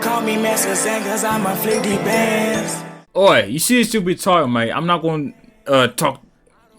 Call me Master Zen cause I'm a flicky bands. Oi, you see should be talking, mate. I'm not gonna talk.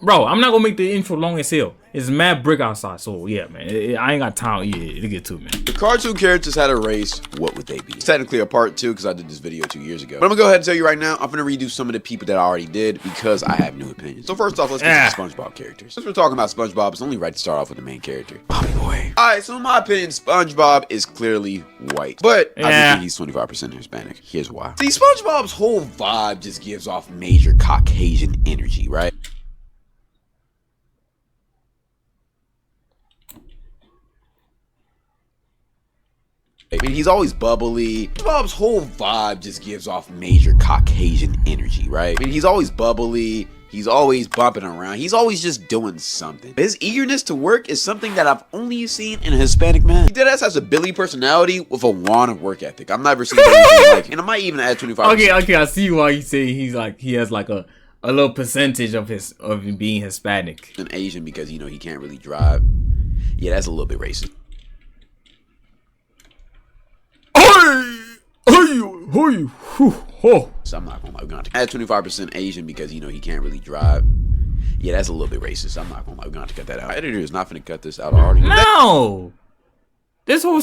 Bro, I'm not gonna make the intro long as hell. It's mad brick outside, so yeah, man. I ain't got time to get to it, man. If cartoon characters had a race, what would they be? It's technically a part 2 because I did this video 2 years ago. But I'm gonna go ahead and tell you right now, I'm gonna redo some of the people that I already did because I have new opinions. So first off, let's get to the SpongeBob characters. Since we're talking about SpongeBob, it's only right to start off with the main character, Bobby Boy. Alright, so in my opinion, SpongeBob is clearly white. But I do think he's 25% Hispanic. Here's why. See, SpongeBob's whole vibe just gives off major Caucasian energy, right? I mean, he's always bubbly. SpongeBob's whole vibe just gives off major Caucasian energy, right? I mean, he's always bubbly. He's always bumping around. He's always just doing something. His eagerness to work is something that I've only seen in a Hispanic man. He deadass has a Billy personality with a wand of work ethic. I've never seen anything like it. And I might even add 25%. Okay, I see why you say he has like a little percentage of him being Hispanic. An Asian because, you know, he can't really drive. Yeah, that's a little bit racist. So I'm not gonna lie, we're gonna have to add 25% Asian because, you know, he can't really drive. Yeah, that's a little bit racist. I'm not gonna lie, we're gonna have to cut that out. My editor is not gonna cut this out already. No, this whole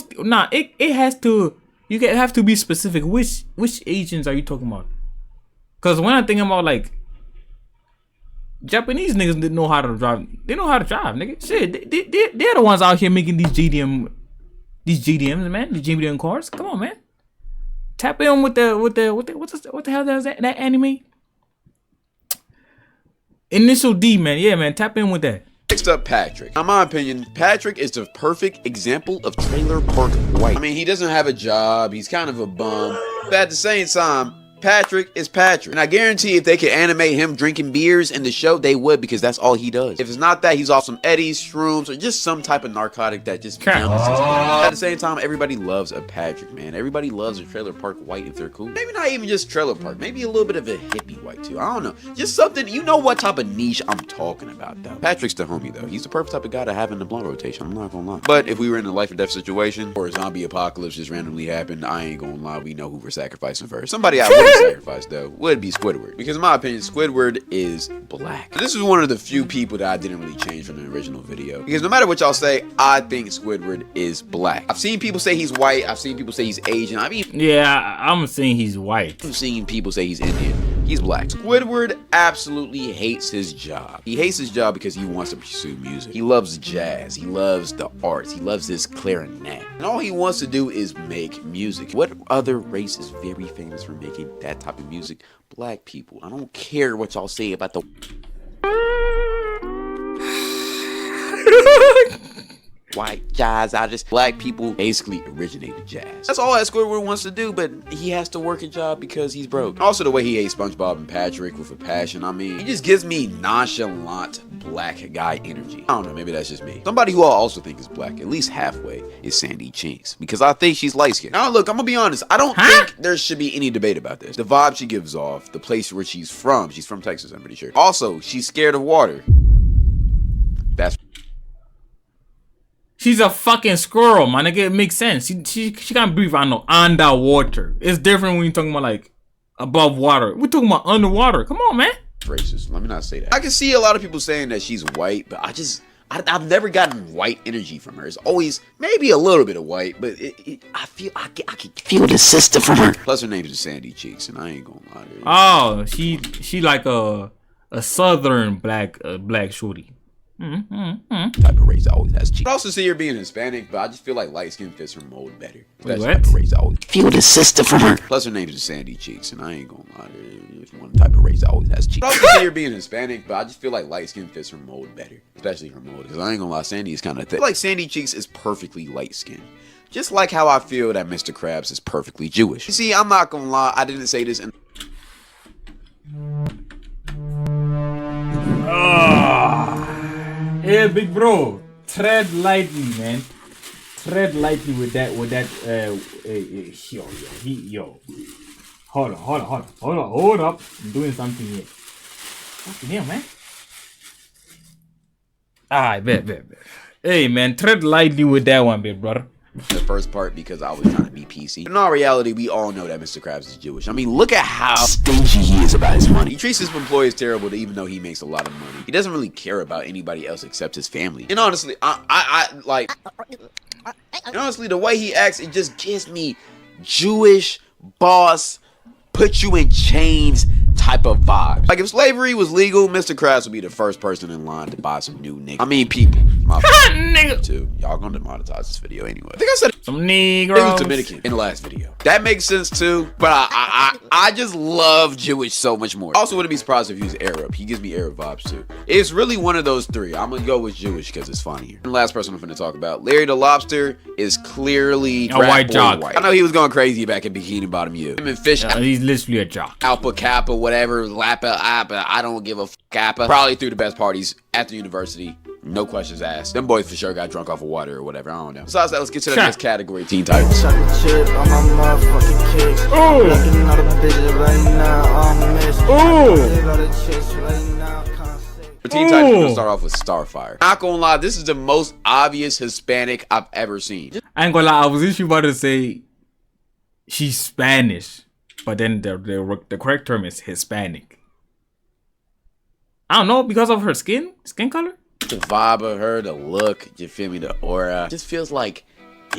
it has to. You have to be specific. Which Asians are you talking about? Because when I'm thinking about like Japanese niggas didn't know how to drive. They know how to drive, nigga. Shit, they're the ones out here making these GDMs, man. The GDM cars. Come on, man. Tap in with the what the hell is that anime? Initial D, man. Yeah, man. Tap in with that. Next up, Patrick. In my opinion, Patrick is the perfect example of trailer park white. I mean, he doesn't have a job. He's kind of a bum. But at the same time, Patrick is Patrick. And I guarantee if they could animate him drinking beers in the show, they would, because that's all he does. If it's not that, he's off some Eddies, shrooms, or just some type of narcotic that just counts. At the same time, everybody loves a Patrick, man. Everybody loves a trailer park white if they're cool. Maybe not even just trailer park. Maybe a little bit of a hippie white too. I don't know. Just something, you know what type of niche I'm talking about though. Patrick's the homie though. He's the perfect type of guy to have in the blunt rotation. I'm not gonna lie. But if we were in a life or death situation or a zombie apocalypse just randomly happened, I ain't gonna lie. We know who we're sacrificing first. Somebody I would sacrifice though would be Squidward, because in my opinion Squidward is black. This is one of the few people that I didn't really change from the original video, because no matter what y'all say, I think Squidward is black. I've seen people say he's white. I've seen people say he's Asian. I mean, yeah, I'm saying he's white. I've seen people say he's Indian. He's black. Squidward absolutely hates his job. He hates his job because he wants to pursue music. He loves jazz. He loves the arts. He loves his clarinet. And all he wants to do is make music. What other race is very famous for making that type of music? Black people. I don't care what y'all say about the white jazz artists. Black people basically originated jazz. That's all that Squidward wants to do, but he has to work a job because he's broke. Also, the way he hates SpongeBob and Patrick with a passion. I mean, he just gives me nonchalant black guy energy. I don't know, maybe that's just me. Somebody who I also think is black, at least halfway, is Sandy Chinks, because I think she's light skinned. Now look, I'm gonna be honest, I don't think there should be any debate about this. The vibe she gives off, the place where she's from Texas, I'm pretty sure. Also, she's scared of water. That's She's a fucking squirrel, man. Nigga, it makes sense. She can't breathe underwater. It's different when you're talking about like above water. We're talking about underwater. Come on, man. Racist. Let me not say that. I can see a lot of people saying that she's white, but I've never gotten white energy from her. It's always maybe a little bit of white, but I can feel the sister from her. Plus her name is Sandy Cheeks, and I ain't gonna lie to you. Oh, she like a southern black shorty. Type of race that always has cheeks. I also see her being Hispanic, but I just feel like light skin fits her mold better. Wait, what? Type of race that always feel the sister from her. Plus her name is Sandy Cheeks, and I ain't gonna lie to you. It's one type of race that always has cheeks. I also see her being Hispanic, but I just feel like light skin fits her mold better, especially her mold. Because I ain't gonna lie, Sandy is kind of thick. I feel like Sandy Cheeks is perfectly light skinned. Just like how I feel that Mr. Krabs is perfectly Jewish. You see, I'm not gonna lie, I didn't say this in Hey, big bro, tread lightly, man. Tread lightly with that. Yo. Hold up. I'm doing something here. Fucking hell, man. Alright, bet. Hey, man, tread lightly with that one, big brother. the first part because I was trying to be PC. But in all reality, we all know that Mr. Krabs is Jewish. I mean, look at how stingy he is about his money. He treats his employees terrible, even though he makes a lot of money. He doesn't really care about anybody else except his family. And honestly, honestly, the way he acts, it just gives me Jewish boss, put you in chains type of vibes. Like if slavery was legal, Mr. Krabs would be the first person in line to buy some new niggas. I mean people. My nigga too. Y'all gonna demonetize this video anyway. I think I said some Negroes. It was Dominican in the last video. That makes sense too. But I just love Jewish so much more. Also wouldn't be surprised if he was Arab. He gives me Arab vibes too. It's really one of those three. I'm gonna go with Jewish because it's funnier. And the last person I'm gonna talk about, Larry the Lobster, is clearly a white jock. I know he was going crazy back in Bikini Bottom U. Him and Fish. He's literally a jock. Alpha Kappa, whatever, Lappa, Appa, I don't give a Kappa. Probably threw the best parties at the university. No questions asked. Them boys for sure got drunk off of water or whatever. I don't know. Besides that, let's get to the next category. Teen Titans. Chocolate chip on my motherfucking kicks. Oh. Looking at the bitches right now. I'm missing. For Teen Titans, we're gonna start off with Starfire. Not gonna lie, this is the most obvious Hispanic I've ever seen. I ain't gonna lie, I was literally about to say she's Spanish, but then the correct term is Hispanic. I don't know, because of her skin color? The vibe of her, the look, you feel me, the aura. Just feels like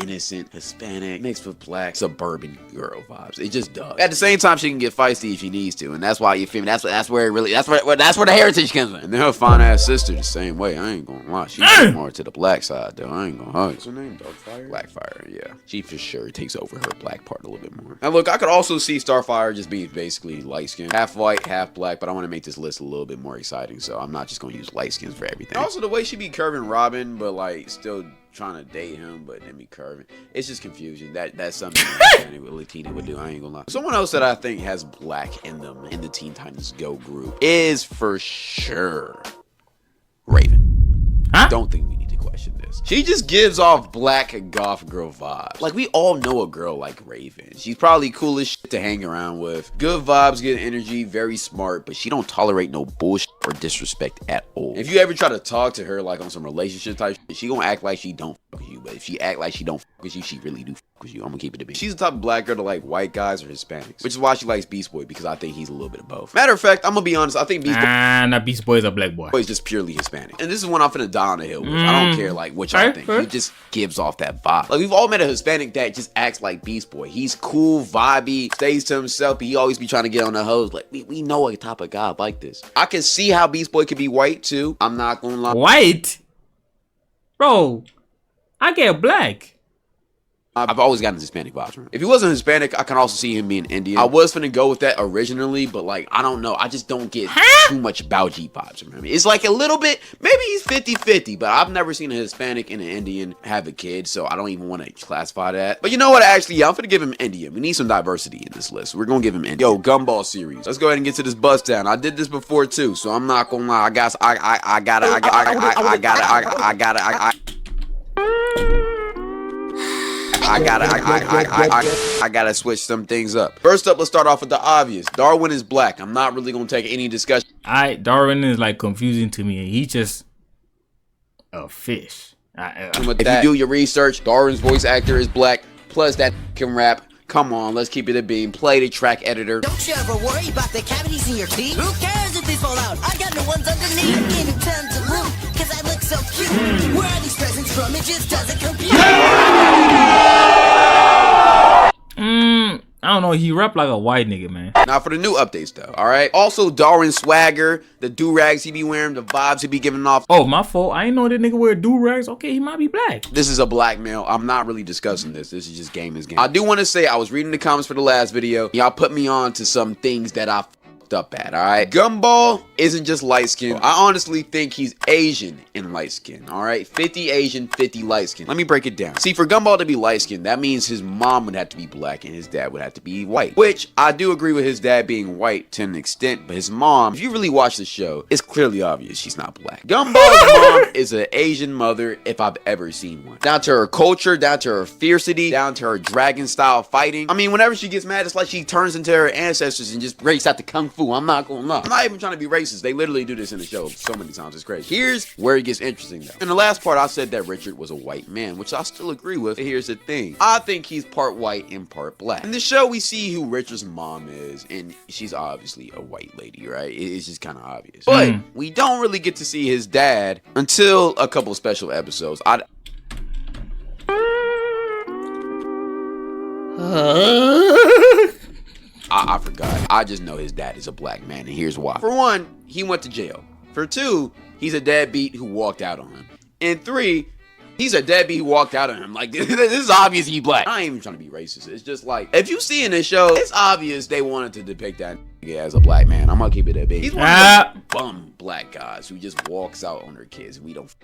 innocent, Hispanic, mixed with black, suburban girl vibes. It just does. At the same time, she can get feisty if she needs to, and that's why, you feel me, that's where the heritage comes in. And then her fine ass sister the same way. I ain't gonna lie, she's more to the black side though. I ain't gonna hug. What's her name? Darkfire? Blackfire, yeah. She for sure takes over her black part a little bit more. Now look, I could also see Starfire just being basically light skin, half white, half black, but I want to make this list a little bit more exciting, so I'm not just gonna use light skins for everything. And also the way she be curving Robin, but like still trying to date him, but then be curving. It's just confusion. That's something Latina would do. I ain't gonna lie. Someone else that I think has black in them in the Teen Titans Go group is for sure Raven. Huh? Don't think we need to question this. She just gives off black goth girl vibes. Like we all know a girl like Raven. She's probably cool as shit to hang around with. Good vibes, good energy, very smart, but she don't tolerate no bullshit or disrespect at all. If you ever try to talk to her like on some relationship type shit, she gonna act like she don't fuck with you. But if she act like she don't fuck with you, she really do fuck with you. I'm gonna keep it a beat. She's the type of black girl to like white guys or Hispanics, which is why she likes Beast Boy, because I think he's a little bit of both. Matter of fact, I'm gonna be honest, I think Beast Boy is a black boy. Is just purely Hispanic. And this is one I'm finna die on the hill with. I don't care like what y'all think. He just gives off that vibe. Like we've all met a Hispanic that just acts like Beast Boy. He's cool, vibey, stays to himself, but he always be trying to get on the hoes. Like we know a type of guy like this. I can see how Beast Boy could be white too. I'm not gonna lie. White? Bro, I get black. I've always gotten Hispanic vibes from him. If he wasn't Hispanic, I can also see him being Indian. I was finna go with that originally, but like, I don't know. I just don't get too much Bauji vibes from him. It's like a little bit, maybe he's 50-50, but I've never seen a Hispanic and an Indian have a kid, so I don't even want to classify that. But you know what, actually, yeah, I'm finna give him Indian. We need some diversity in this list. We're gonna give him Indian. Yo, Gumball series. Let's go ahead and get to this bust down. I did this before too, so I'm not gonna lie. I gotta switch some things up. First up, let's start off with the obvious. Darwin is black. I'm not really gonna take any discussion. Darwin is like confusing to me. He's just a fish. If you do your research, Darwin's voice actor is black. Plus that can rap. Come on, let's keep it a beam. Play the track editor. Don't you ever worry about the cavities in your teeth? Who cares if they fall out? I got no ones underneath. I'm getting tons of loot, cause I look so cute. Where are these presents from? It just doesn't compute. I don't know. He rap like a white nigga, man. Now for the new updates though, alright? Also Darwin's swagger, the do-rags he be wearing, the vibes he be giving off. Oh, my fault. I ain't know that nigga wear do-rags. Okay, he might be black. This is a black male. I'm not really discussing this. This is just game is game. I do want to say I was reading the comments for the last video. Y'all put me on to some things that I up at, alright? Gumball isn't just light skin. I honestly think he's Asian in light skin, alright? 50 Asian, 50 light skin. Let me break it down. See, for Gumball to be light skin, that means his mom would have to be black and his dad would have to be white. Which, I do agree with his dad being white to an extent, but his mom, if you really watch the show, it's clearly obvious she's not black. Gumball's mom is an Asian mother if I've ever seen one. Down to her culture, down to her fiercity, down to her dragon style fighting. I mean, whenever she gets mad, it's like she turns into her ancestors and just breaks out the kung fu fool. I'm not gonna lie. I'm not even trying to be racist. They literally do this in the show so many times. It's crazy. Here's where it gets interesting though. In the last part, I said that Richard was a white man, which I still agree with. But here's the thing. I think he's part white and part black. In the show, we see who Richard's mom is, and she's obviously a white lady, right? It's just kind of obvious. But we don't really get to see his dad until a couple special episodes. I forgot. I just know his dad is a black man, and here's why. For one, he went to jail. For two, he's a deadbeat who walked out on him. And three, he's a deadbeat who walked out on him. Like, this is obvious he's black. I ain't even trying to be racist. It's just like, if you see in this show, it's obvious they wanted to depict that nigga as a black man. I'm gonna keep it that big. He's one of those bum black guys who just walks out on their kids. We don't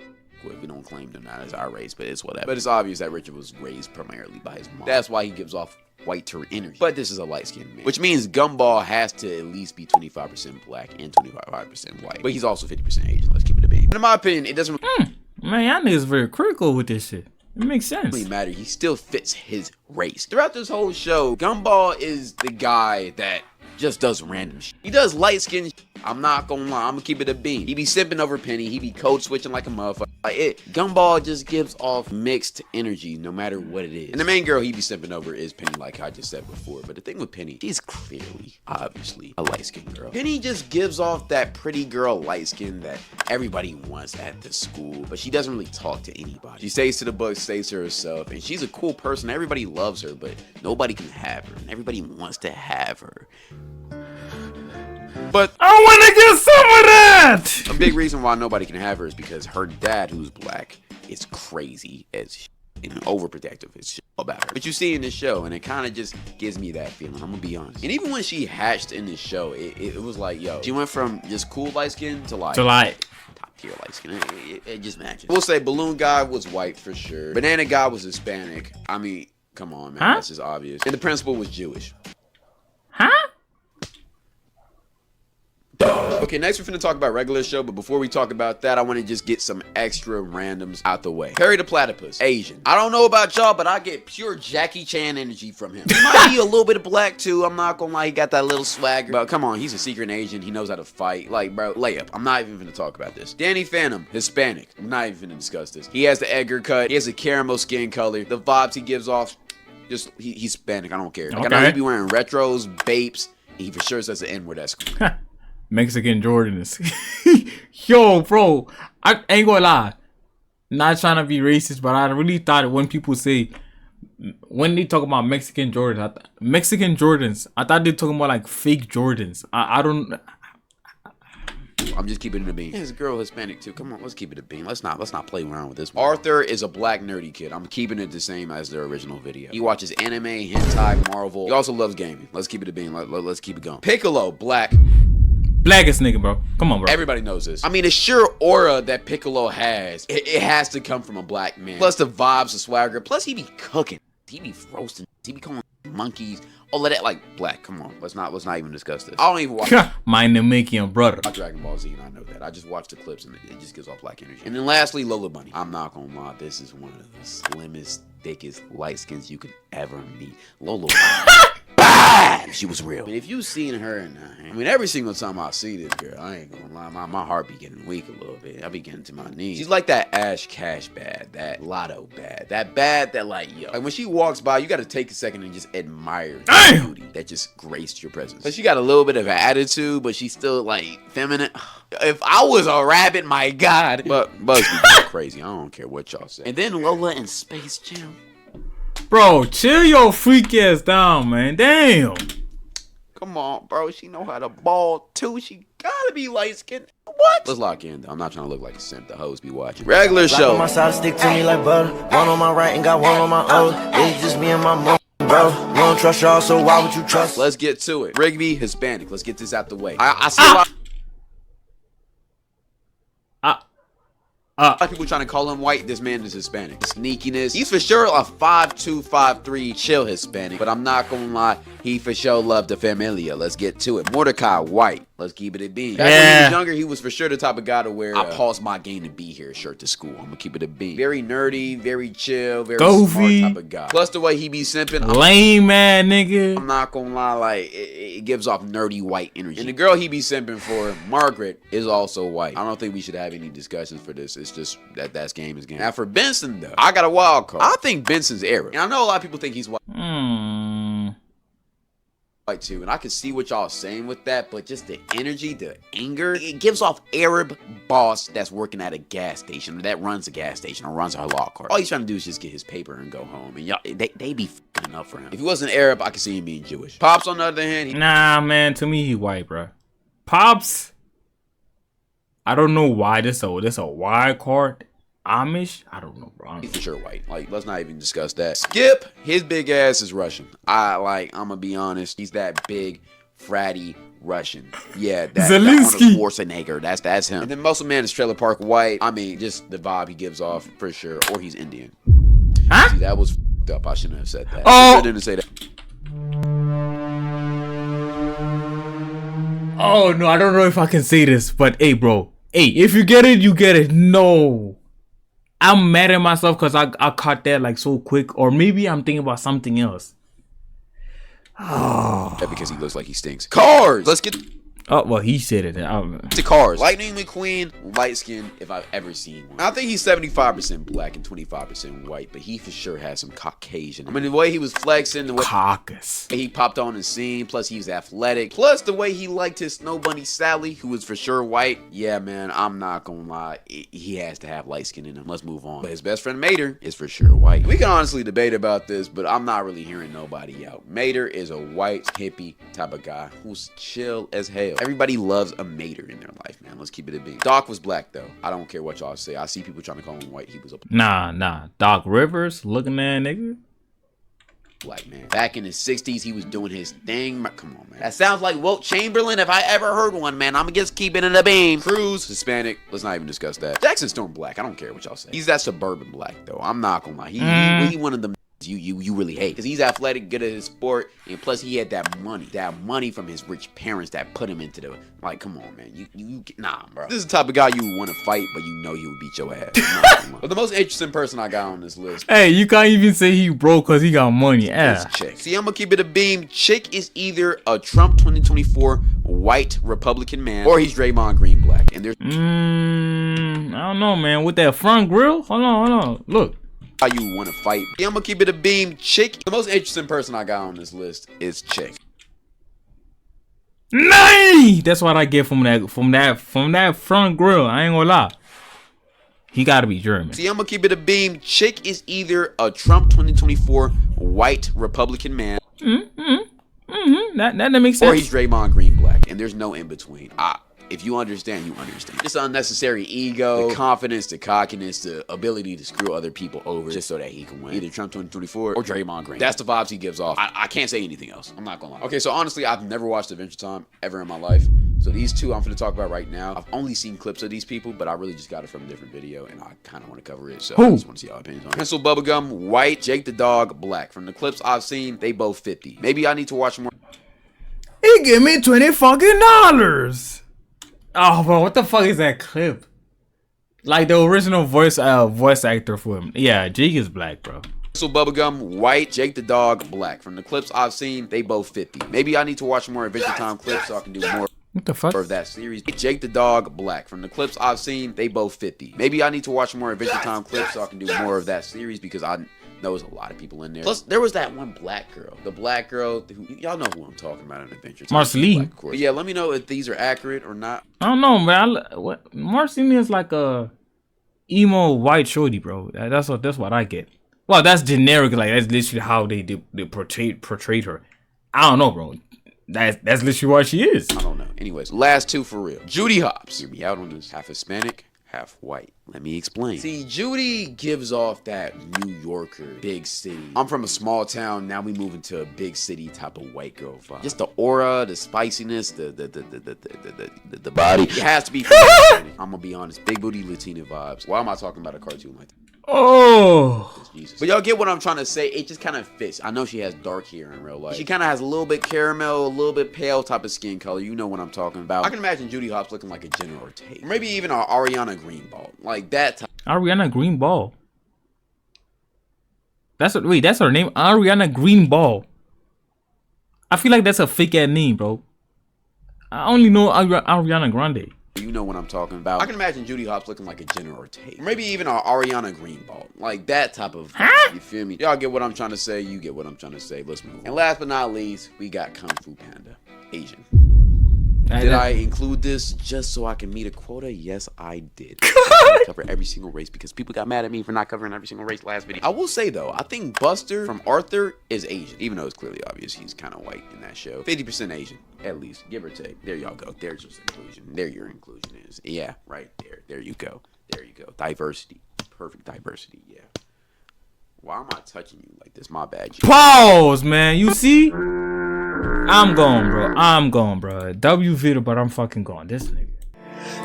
claim them not as our race, but it's whatever. But it's obvious that Richard was raised primarily by his mom. That's why he gives off white energy. But this is a light-skinned man, which means Gumball has to at least be 25% black and 25% white. But he's also 50% Asian. Let's keep it a bean. In my opinion, it doesn't Man, y'all niggas very critical with this shit. It makes sense. really matter. He still fits his race. Throughout this whole show, Gumball is the guy that just does random shit. He does light skin shit. I'm not gonna lie, I'm gonna keep it a bean. He be sipping over Penny, he be code switching like a motherfucker. Gumball just gives off mixed energy no matter what it is. And the main girl he be sipping over is Penny, like I just said before. But the thing with Penny, she's clearly, obviously, a light-skinned girl. Penny just gives off that pretty girl light skin that everybody wants at the school, but she doesn't really talk to anybody. She stays to the book, stays to herself, and she's a cool person. Everybody loves her, but nobody can have her, and everybody wants to have her. But I want to get some of that. A big reason why nobody can have her is because her dad, who's black, is crazy as shit and overprotective as shit about her. But you see in this show, and it kind of just gives me that feeling. I'm gonna be honest. And even when she hatched in this show, it was like, yo, she went from just cool light skin to like top tier light skin. It just matches. We'll say Balloon Guy was white for sure. Banana Guy was Hispanic. I mean, come on, man, that's just obvious. And the principal was Jewish. Okay, next we're finna talk about regular show, but before we talk about that, I want to just get some extra randoms out the way. Perry the Platypus, Asian. I don't know about y'all, but I get pure Jackie Chan energy from him. He might be a little bit of black too, I'm not gonna lie, he got that little swagger. But come on, he's a secret agent, he knows how to fight. Like, bro, layup. I'm not even finna talk about this. Danny Phantom, Hispanic. I'm not even finna discuss this. He has the Edgar cut, he has a caramel skin color. The vibes he gives off, just, he's Hispanic, I don't care. Like, I know he be wearing retros, vapes, and he for sure says the N-word, that's cool. Mexican Jordans. Yo, bro, I ain't gonna lie. Not trying to be racist, but I really thought when people say, when they talk about Mexican Jordans, I thought they talking about like fake Jordans. I don't. I'm just keeping it a bean. His girl Hispanic too. Come on, let's keep it a bean. Let's not play around with this one. Arthur is a black nerdy kid. I'm keeping it the same as their original video. He watches anime, hentai, Marvel. He also loves gaming. Let's keep it a bean. Let's keep it going. Piccolo, black. Blackest nigga, bro. Come on, bro. Everybody knows this. I mean, the sheer aura that Piccolo has, it has to come from a black man. Plus the vibes, the swagger. Plus he be cooking. He be roasting. He be calling monkeys. All of that, like, black. Come on. Let's not even discuss this. I don't even watch Mind the making brother. Dragon Ball Z, and I know that. I just watch the clips, and it just gives off black energy. And then lastly, Lola Bunny. I'm not gonna lie. This is one of the slimmest, thickest light skins you could ever meet. Lola Bunny. Bam! She was real. I mean, if you've seen her, every single time I see this girl, I ain't gonna lie, my heart be getting weak a little bit. I be getting to my knees. She's like that Ash Cash bad, that Lotto bad, that bad that like, yo. Like when she walks by, you gotta take a second and just admire the beauty that just graced your presence. But she got a little bit of an attitude, but she's still like feminine. If I was a rabbit, my God. But Bugsy go crazy. I don't care what y'all say. And then Lola in Space Jam. Bro, chill your freak ass down, man. Damn. Come on, bro. She know how to ball too. She gotta be light skinned. What? Let's lock in. I'm not trying to look like a simp. The hoes be watching. Regular show. On my side, stick to me like butter. One on my right and got one on my own. It's just me and my mom, bro. You don't trust y'all, so why would you trust? Let's get to it. Rigby, Hispanic. Let's get this out the way. I see a lot of people trying to call him white. This man is Hispanic. Sneakiness. He's for sure a 5'2", 5'3", chill Hispanic. But I'm not gonna lie, he for sure loved the familia. Let's get to it. Mordecai, white. Let's keep it a bean. Back when he was younger, he was for sure the type of guy to wear I paused my game to be here shirt to school. I'm gonna keep it a bean. Very nerdy, very chill, very goofy smart type of guy. Plus the way he be simping. Lame man, nigga. I'm not gonna lie, like it gives off nerdy white energy. And the girl he be simping for, Margaret, is also white. I don't think we should have any discussions for this. It's just that's game is game. Now for Benson though, I got a wild card. I think Benson's Arab. And I know a lot of people think he's white. Too, and I can see what y'all saying with that, but just the energy, the anger, it gives off Arab boss that's working at a gas station, or that runs a gas station, or runs a halal cart. All he's trying to do is just get his paper and go home, and y'all, they be fucking up for him. If he wasn't Arab, I could see him being Jewish. Pops, on the other hand, nah, man, to me he white, bro. Pops, I don't know why this a wild card. Amish? I don't know, bro. He's for sure white. Like, let's not even discuss that. Skip, his big ass is Russian. I'm gonna be honest. He's that big, fratty Russian. Yeah, that Zelensky. Schwarzenegger. That's him. And then Muscle Man is Trailer Park White. I mean, just the vibe he gives off for sure. Or he's Indian. Huh? See, that was f***ed up. I shouldn't have said that. Oh. I didn't say that. Oh no, I don't know if I can say this, but hey, bro. Hey, if you get it, you get it. No. I'm mad at myself because I caught that like so quick, or maybe I'm thinking about something else. Oh, Because he looks like he stinks. Cars! Let's get oh well, he said it. to Cars. Lightning McQueen, light skin if I've ever seen one. I think he's 75% black and 25% white, but he for sure has some Caucasian. I mean, the way he was flexing, the way Caucus. he popped on the scene, plus he was athletic, plus the way he liked his Snow Bunny Sally, who was for sure white. Yeah, man, I'm not gonna lie. He has to have light skin in him. Let's move on. But his best friend Mater is for sure white. We can honestly debate about this, but I'm not really hearing nobody out. Mater is a white hippie type of guy who's chill as hell. Everybody loves a Mater in their life, man. Let's keep it a beat. Doc was black though. I don't care what y'all say. I see people trying to call him white. He was a Nah. Doc Rivers looking at nigga. black man. Back in the 60s, he was doing his thing. Come on, man. That sounds like Wilt Chamberlain if I ever heard one, man. I'm just keeping it a beam. Cruz, Hispanic. Let's not even discuss that. Jackson Storm black. I don't care what y'all say. He's that suburban black though. I'm not gonna lie. He one of them you really hate, because he's athletic, good at his sport, and plus he had that money from his rich parents that put him into the, like, come on, man, you nah, bro. This is the type of guy you would want to fight, but you know he would beat your ass. But the most interesting person I got on this list, Hey, you can't even say he broke because he got money. is Chick. See, I'm gonna keep it a beam. Chick is either a Trump 2024 white Republican man, or he's Draymond Green black. And there's I don't know, man. With that front grill, hold on, look. how you want to fight. I'm gonna keep it a beam. Chick. The most interesting person I got on this list is Chick. Nay! That's what I get from that front grill. I ain't gonna lie. He gotta be German. See, I'm gonna keep it a beam. Chick is either a Trump 2024 white Republican man, That makes sense. or he's Draymond Green black, and there's no in between. If you understand, you understand. Just unnecessary ego, the confidence, the cockiness, the ability to screw other people over just so that he can win. Either Trump 2024 or Draymond Green. That's the vibes he gives off. I can't say anything else. I'm not gonna lie. Okay, so honestly, I've never watched Adventure Time ever in my life. So these two I'm gonna talk about right now. I've only seen clips of these people, but I really just got it from a different video, and I kind of want to cover it. So I just want to see y'all opinions on it. Pencil Bubblegum, white. Jake the Dog, black. From the clips I've seen, they both 50. Maybe I need to watch more. He give me $20. Oh, bro, what the fuck is that clip? Like the original voice actor for him. Yeah, Jake is black, bro. Pencil Bubblegum, white. Jake the Dog, black. From the clips I've seen, they both 50. Maybe I need to watch more Adventure Time clips so I can do more What the fuck? of that series. Jake the Dog, black. From the clips I've seen, they both 50. Maybe I need to watch more Adventure Time clips so I can do more of that series, because I know there's a lot of people in there. Plus, there was that one black girl. The black girl, who, y'all know who I'm talking about in Adventure Time. Marceline. But yeah, let me know if these are accurate or not. I don't know, man. What Marceline is like a emo white shorty, bro. That's what I get. Well, that's generic. Like that's literally how they portrayed her. I don't know, bro. That's literally what she is. I don't know. Anyways, last two for real. Judy Hopps. Hear me out on this. Half Hispanic, half white. Let me explain. See, Judy gives off that New Yorker, big city. I'm from a small town. Now we move into a big city type of white girl vibe. Just the aura, the spiciness, the body. It has to be from Hispanic. I'm gonna be honest. Big booty Latina vibes. Why am I talking about a cartoon like that? Oh. Jesus. But y'all get what I'm trying to say. It just kind of fits. I know she has dark hair in real life. She kind of has a little bit caramel, a little bit pale type of skin color. You know what I'm talking about. I can imagine Judy Hopps looking like a Jenna Ortega. Maybe even a Ariana Greenbald. Like that type. Ariana Greenbald. That's her name? Ariana Greenbald. I feel like that's a fake ass name, bro. I only know Ariana Grande. You know what I'm talking about. I can imagine Judy Hopps looking like a Jenna Ortega. Maybe even a Ariana Greenbald. Like that type of, you feel me? Y'all get what I'm trying to say. You get what I'm trying to say. Let's move on. And last but not least, we got Kung Fu Panda. Asian. Did I include this just so I can meet a quota? Yes, I did. I cover every single race because people got mad at me for not covering every single race last video. I will say though, I think Buster from Arthur is Asian, even though it's clearly obvious he's kind of white in that show. 50% Asian, at least, give or take. There y'all go. There's your inclusion. There your inclusion is. Yeah, right there. There you go. There you go. Diversity. Perfect diversity. Yeah. Why am I touching you like this? My bad. Pause, man. You see? I'm gone, bro. I'm gone, bro. W video, but I'm fucking gone. This nigga.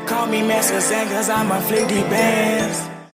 Call me Master Zen, cause I'm a 50 bands.